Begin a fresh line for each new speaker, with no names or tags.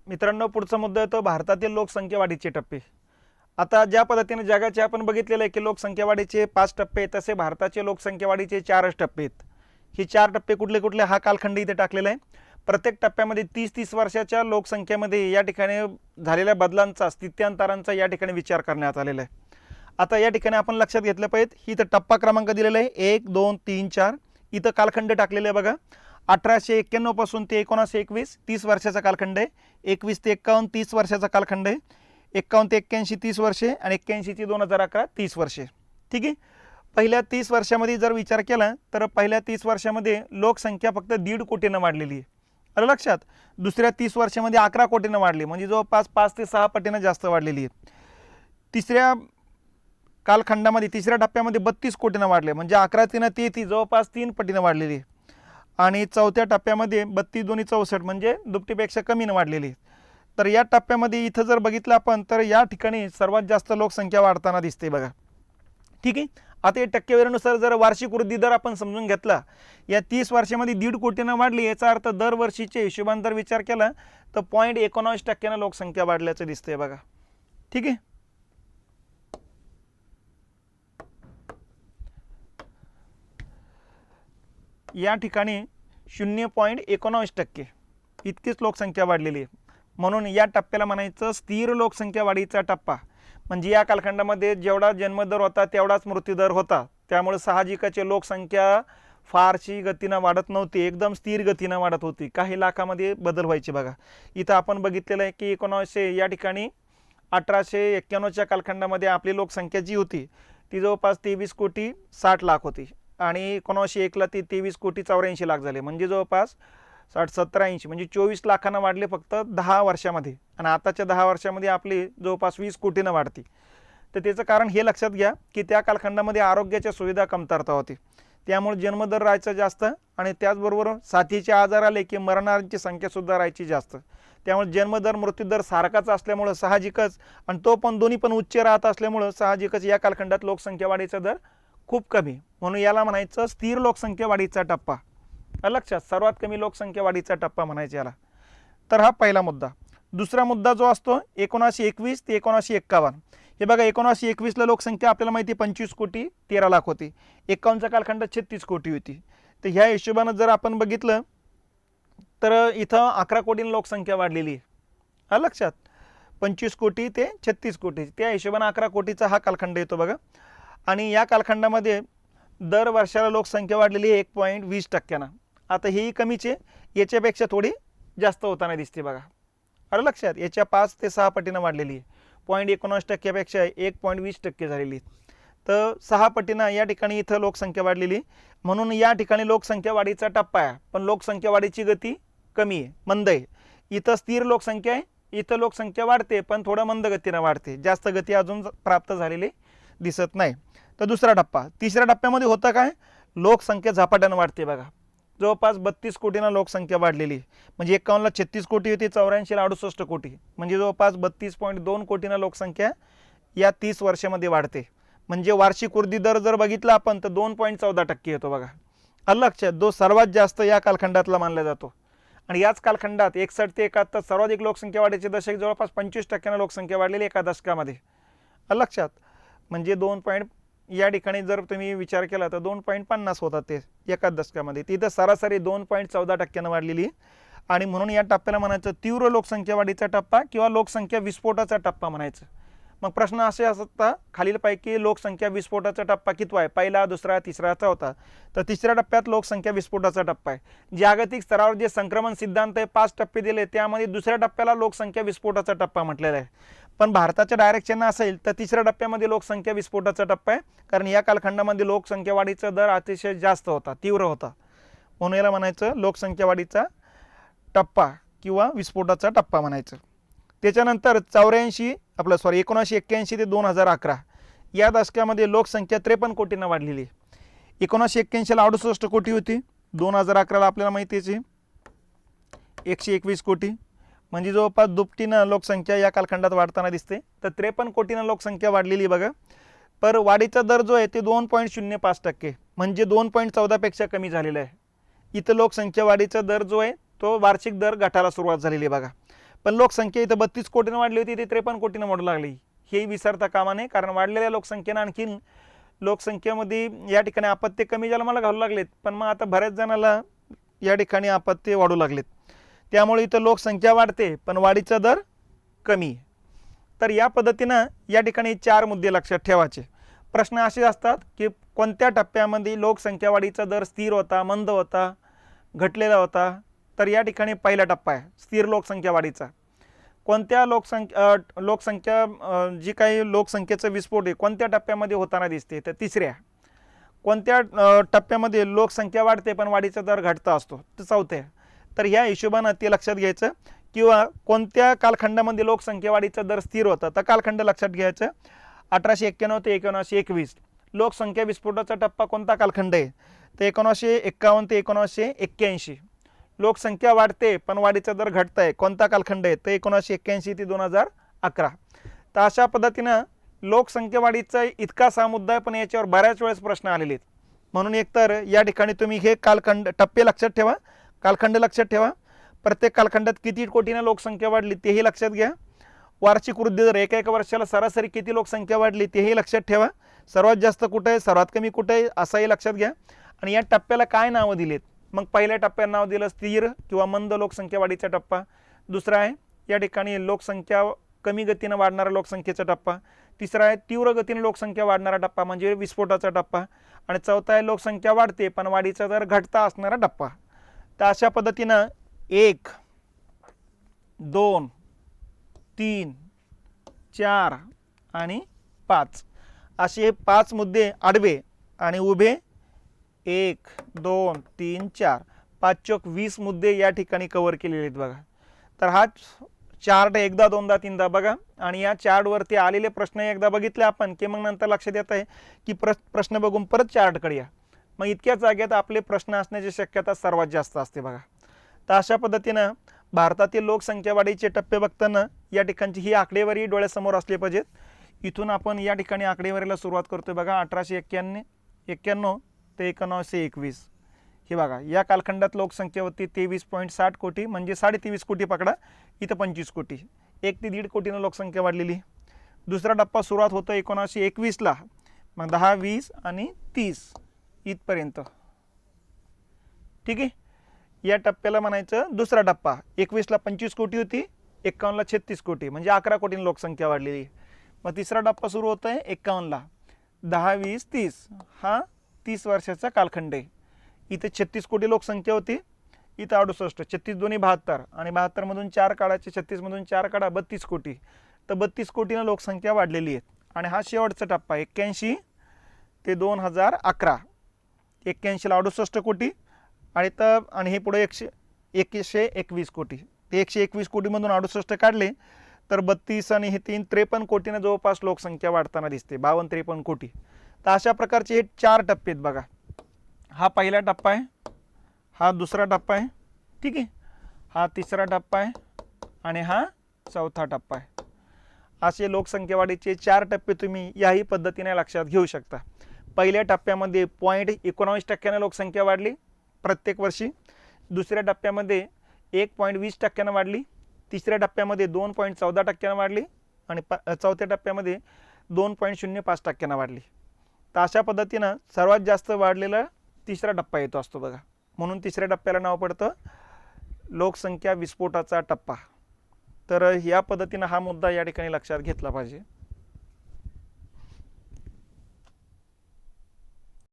मित्रांनो, पुढचा मुद्दा येतो भारतातील लोकसंख्या वाढीचे टप्पे। आता ज्या पद्धतीने जगाचे आपण बघितलेलं आहे की लोकसंख्या वाढीचे 5 टप्पे आहेत, तसे भारताचे लोकसंख्या वाढीचे 4च टप्पे आहेत। हे 4 टप्पे कुठले कुठले हा कालखंड इथे टाकलेला आहे। प्रत्येक टप्प्यामध्ये 30-30 वर्षाच्या लोकसंख्येमध्ये या ठिकाणी झालेल्या बदलांचा, स्थित्यांतरांचा या ठिकाणी विचार करण्यात आलेला आहे। आता या ठिकाणी आपण लक्षात घेतलं पाहिजे, इथं टप्पा क्रमांक दिलेला आहे 1 2 3 4। इथं कालखंड टाकलेले आहे बघा, 1891 पासून ते 1921 30 वर्षाचा कालखंड आहे। 21 ते 51 30 वर्षाचा कालखंड आहे। 51 ते 81 30 वर्षे आणि 81 ते 2011 30 वर्षे। ठीक आहे। पहिल्या 30 वर्षामध्ये जर विचार केला तर पहिल्या 30 वर्षामध्ये लोकसंख्या फक्त 1.5 कोटीनं वाढलेली आहे। आलं लक्षात। दुसऱ्या 30 वर्षामध्ये 11 कोटीनं वाढली, म्हणजे जवळपास 5 ते 6 पटीनं जास्त वाढलेली आहे। तिसऱ्या कालखंडामध्ये तिसऱ्या टप्प्यामध्ये 32 कोटीनं वाढले, म्हणजे 11 3 33 जवळपास 3 पटीनं वाढलेली आहे। आणि चौथ्या टप्प्यामध्ये 32 2 64 म्हणजे दुपटीपेक्षा कमीनं वाढलेली आहे। तर या टप्प्यामध्ये इथं जर बघितलं आपण तर या ठिकाणी सर्वात जास्त लोकसंख्या वाढताना दिसते बघा। ठीक आहे। आता या टक्केवारीनुसार जर वार्षिक वृद्धी दर आपण समजून घेतला, या 30 वर्षामध्ये 1.5 कोटीनं वाढली, याचा अर्थ दरवर्षीच्या हिशोबाने जर विचार केला तर 0.19% लोकसंख्या वाढल्याचं दिसतंय बघा। ठीक आहे। या ठिकाणी 0.19% इतकीच लोकसंख्या वाढलेली आहे। म्हणून या टप्प्याला म्हणायचं स्थिर लोकसंख्या वाढीचा टप्पा। म्हणजे या कालखंडामध्ये जेवढा जन्मदर होता तेवढाच मृत्यूदर होता, त्यामुळे साहजिकच लोकसंख्या फारशी गतीनं वाढत नव्हती, एकदम स्थिर गतीनं वाढत होती। काही लाखामध्ये बदल व्हायचे बघा। इथं आपण बघितलेलं आहे की 1900 या ठिकाणी 1891च्या कालखंडामध्ये आपली लोकसंख्या जी होती ती जवळपास 23 कोटी 60 लाख होती, आणि 1901ला ती 23 कोटी 84 लाख झाले, म्हणजे जवळपास 60-70-80 म्हणजे 24 लाखांना वाढले फक्त 10 वर्षामध्ये। आणि आताच्या 10 वर्षामध्ये आपली जवळपास 20 कोटीनं वाढती। तर त्याचं कारण हे लक्षात घ्या की त्या कालखंडामध्ये आरोग्याच्या सुविधा कमतरता होती, त्यामुळे जन्मदर राहायचा जास्त, आणि त्याचबरोबर साथीचे आजार आले की मरणाऱ्यांची संख्यासुद्धा राहायची जास्त। त्यामुळे जन्मदर मृत्यूदर सारखाच असल्यामुळं साहजिकच, आणि तो पण दोन्ही पण उच्च राहत असल्यामुळं साहजिकच या कालखंडात लोकसंख्या वाढीचा दर खूप कमी, म्हणून याला म्हणायचं स्थिर लोकसंख्या वाढीचा टप्पा। लक्षात, सर्वात कमी लोकसंख्या वाढीचा टप्पा म्हणायचा याला। तर हा पहिला मुद्दा। दुसरा मुद्दा जो असतो 1921 ते 1951, हे बघा 1921ला लोकसंख्या आपल्याला माहिती 25 कोटी 13 लाख होती, 51चा कालखंड 36 कोटी होती। तर ह्या हिशोबानं जर आपण बघितलं तर इथं 11 कोटींनी लोकसंख्या वाढलेली आहे। हा लक्षात, 25 कोटी ते 36 कोटी, त्या हिशोबानं 11 कोटीचा हा कालखंड येतो बघा। आणि या कालखंडामध्ये दर वर्षाला लोकसंख्या वाढलेली आहे 1.20%। आता ही कमीच आहे, याच्यापेक्षा थोडी जास्त होताना दिसते बघा। आलं लक्षात, याच्या 5 ते 6 पटीनं वाढलेली आहे, 0.19%पेक्षा 1.20% झालेली आहे। तर 6 पटीनं या ठिकाणी इथं लोकसंख्या वाढलेली, म्हणून या ठिकाणी लोकसंख्या वाढीचा टप्पा आहे, पण लोकसंख्या वाढीची गती कमी आहे, मंद आहे। इथं स्थिर लोकसंख्या आहे, इथं लोकसंख्या वाढते पण थोडं मंद गतीनं वाढते, जास्त गती अजून प्राप्त झालेली दिसत नाही। तर दुसरा टप्पा। तिसऱ्या टप्प्यामध्ये होतं काय, लोकसंख्या झपाट्यानं वाढते बघा। जवळपास 32 कोटींना लोकसंख्या वाढलेली, म्हणजे 51ला 36 कोटी होती, 84ला 68 कोटी, म्हणजे जवळपास 32.2 कोटींना लोकसंख्या या 30 वर्षामध्ये वाढते। म्हणजे वार्षिक वृद्धी दर जर बघितला आपण तर 2.14% येतो बघा। आलं लक्षात, जो सर्वात जास्त या कालखंडातला मानला जातो। आणि याच कालखंडात 61 ते 71 सर्वाधिक लोकसंख्या वाढीचे दशक, जवळपास 25% लोकसंख्या वाढलेली एका दशकामध्ये। आलं लक्षात, म्हणजे 2 या ठिकाणी जर तुम्ही विचार केला तर 2.50 होतात ते एका दशकामध्ये, तिथं सरासरी 2.14% वाढलेली। आणि म्हणून या टप्प्याला म्हणायचं तीव्र लोकसंख्या वाढीचा टप्पा किंवा लोकसंख्या विस्फोटाचा टप्पा म्हणायचं। मग प्रश्न असे असतात खालीलपैकी लोकसंख्या विस्फोटाचा टप्पा कितवा आहे, पहिला, दुसरा, तिसरा, चौथा? तर तिसऱ्या टप्प्यात लोकसंख्या विस्फोटाचा टप्पा आहे। जागतिक स्तरावर जे संक्रमण सिद्धांत आहे 5 टप्पे दिले, त्यामध्ये दुसऱ्या टप्प्याला लोकसंख्या विस्फोटाचा टप्पा म्हटलेला आहे। पण भारताच्या डायरेक्शन असेल तर तिसऱ्या टप्प्यामध्ये लोकसंख्या विस्फोटाचा टप्पा आहे, कारण या कालखंडामध्ये लोकसंख्या वाढीचा दर अतिशय जास्त होता, तीव्र होता, म्हणून याला म्हणायचं लोकसंख्या वाढीचा टप्पा किंवा विस्फोटाचा टप्पा म्हणायचं। त्याच्यानंतर 1981 ते 2011 या दशकामध्ये लोकसंख्या 53 कोटींना वाढलेली। 1981ला 68 कोटी होती, 2011ला आपल्याला माहितीच आहे 121 कोटी, म्हणजे जवळपास दुपटीनं लोकसंख्या या कालखंडात वाढताना दिसते। तर 53 कोटींना लोकसंख्या वाढलेली बघा। पर वाढीचा दर जो आहे ते 2.05%, म्हणजे 2.14पेक्षा कमी झालेला आहे। इथं लोकसंख्या वाढीचा दर जो आहे तो वार्षिक दर घटायला सुरुवात झालेली बघा। पण लोकसंख्या इथं 32 कोटीनं वाढली होती, ती 53 कोटीनं वाढू लागली, हे विसरता कामा नये. कारण वाढलेल्या लोकसंख्येनं आणखीन लोकसंख्येमध्ये या ठिकाणी अपत्य कमी जन्माला घालू लागलेत, पण मग आता बऱ्याच जणाला या ठिकाणी अपत्य वाढू लागलेत. त्यामुळे इथं लोकसंख्या वाढते पण वाढीचा दर कमी. तर या पद्धतीनं या ठिकाणी 4 मुद्दे लक्षात ठेवायचे. प्रश्न असे असतात की कोणत्या टप्प्यामध्ये लोकसंख्या वाढीचा दर स्थिर होता, मंद होता, घटलेला होता. तर या ठिकाणी पहिला टप्पा आहे स्थिर लोकसंख्या वाढीचा. कोणत्या लोकसंख्या जी काही लोकसंख्येचा विस्फोट आहे कोणत्या टप्प्यामध्ये होताना दिसते, तर तिसऱ्या. कोणत्या टप्प्यामध्ये लोकसंख्या वाढते पण वाढीचा दर घटता असतो, तर चौथ्या. तर ह्या हिशोबानं ते लक्षात घ्यायचं. किंवा कोणत्या कालखंडामध्ये लोकसंख्या वाढीचा दर स्थिर होता, तर कालखंड लक्षात घ्यायचं 1891 ते 1921. लोकसंख्या विस्फोटाचा टप्पा कोणता कालखंड आहे, तर 1951 ते 1981. लोकसंख्या वाढते पण वाढीचा दर घटत आहे कोणता कालखंड आहे, तर 1981 ते 2011. तर अशा पद्धतीनं लोकसंख्या वाढीचा इतकासा मुद्दा आहे, पण याच्यावर बऱ्याच वेळेस प्रश्न आलेले आहेत. म्हणून एकतर या ठिकाणी तुम्ही हे कालखंड टप्पे लक्षात ठेवा, कालखंड लक्षात ठेवा. प्रत्येक कालखंडात किती कोटीनं लोकसंख्या वाढली तेही लक्षात घ्या. वार्षिक वृद्धी दर एका वर्षाला सरासरी किती लोकसंख्या वाढली तेही लक्षात ठेवा. सर्वात जास्त कुठे आहे, सर्वात कमी कुठे आहे, असंही लक्षात घ्या. आणि या टप्प्याला काय नावं दिलीत, मग पहिल्या टप्प्याला नाव दिलं स्थिर किंवा मंद लोकसंख्या वाढीचा टप्पा. दुसरा आहे या ठिकाणी लोकसंख्या कमी गतीनं वाढणारा लोकसंख्येचा टप्पा. तिसरा आहे तीव्र गतीने लोकसंख्या वाढणारा टप्पा म्हणजे विस्फोटाचा टप्पा. आणि चौथा आहे लोकसंख्या वाढते पण वाढीचा दर घटता असणारा टप्पा. तर अशा पद्धतीनं 1, 2, 3, 4 आणि 5 असे 5 मुद्दे आडवे आणि उभे 1, 2, 3, 4 5 चौक 20 मुद्दे या ठिकाणी कव्हर केलेले आहेत बघा. तर हा चार्ट एकदा दोनदा तीनदा बघा आणि या चार्टवरती आलेले प्रश्न एकदा बघितले आपण की मग नंतर लक्षात येत आहे की प्रश्न बघून परत चार्टकडे या. मग इतक्या जागेत आपले प्रश्न असण्याची शक्यता सर्वात जास्त असते बघा. तर अशा पद्धतीनं भारतातील लोकसंख्या वाढीचे टप्पे बघताना या ठिकाणची ही आकडेवारी डोळ्यासमोर असले पाहिजेत. इथून आपण या ठिकाणी आकडेवारीला सुरुवात करतोय बघा. 1891 ते 1921 हे बघा. या कालखंडात लोकसंख्या होती 23.60 कोटी म्हणजे 23.5 कोटी पकडा, इथं 25 कोटी, 1 ते 1.5 कोटीनं लोकसंख्या वाढलेली. दुसरा टप्पा सुरुवात होतो 1921ला, मग 10, 20 आणि 30 इथपर्यंत. ठीक आहे. या टप्प्याला म्हणायचं दुसरा टप्पा. 21ला 25 कोटी होती, 51ला 36 कोटी म्हणजे 11 कोटींनी लोकसंख्या वाढलेली. मग तिसरा टप्पा सुरू होत आहे 51ला, 10, 20, 30 हा 30 वर्षाचा कालखंड आहे. इथे 36 कोटी लोकसंख्या होती, इथं 68, 36 दोन्ही 72 आणि 72 मधून 4 काढायचे, 36 मधून 4 काढा 32 कोटी. तर 32 कोटीनं लोकसंख्या वाढलेली आहे. आणि हा शेवटचा टप्पा 81 ते 2011. 81ला 68 कोटी आणि हे पुढे 121 कोटी. ते 121 कोटीमधून 68 काढले तर 32 आणि हे 3 53 कोटीनं जवळपास लोकसंख्या वाढताना दिसते, 52-53 कोटी. तर अशा प्रकारचे हे 4 टप्पे आहेत बघा. हा पहिला टप्पा आहे, हा दुसरा टप्पा आहे, ठीक आहे, हा तिसरा टप्पा आहे आणि हा चौथा टप्पा आहे. असे लोकसंख्या वाढीचे 4 टप्पे तुम्ही याही पद्धतीने लक्षात घेऊ शकता. पहिल्या टप्प्यामध्ये 0.19% लोकसंख्या वाढली प्रत्येक वर्षी. दुसऱ्या टप्प्यामध्ये 1.20% वाढली. तिसऱ्या टप्प्यामध्ये 2.14% वाढली आणि चौथ्या टप्प्यामध्ये 2.05% वाढली. तर अशा पद्धतीनं सर्वात जास्त वाढलेला तिसरा टप्पा येतो असतो बघा. म्हणून तिसऱ्या टप्प्याला नाव पडतं लोकसंख्या विस्फोटाचा टप्पा. तर या पद्धतीनं हा मुद्दा या ठिकाणी लक्षात घेतला पाहिजे.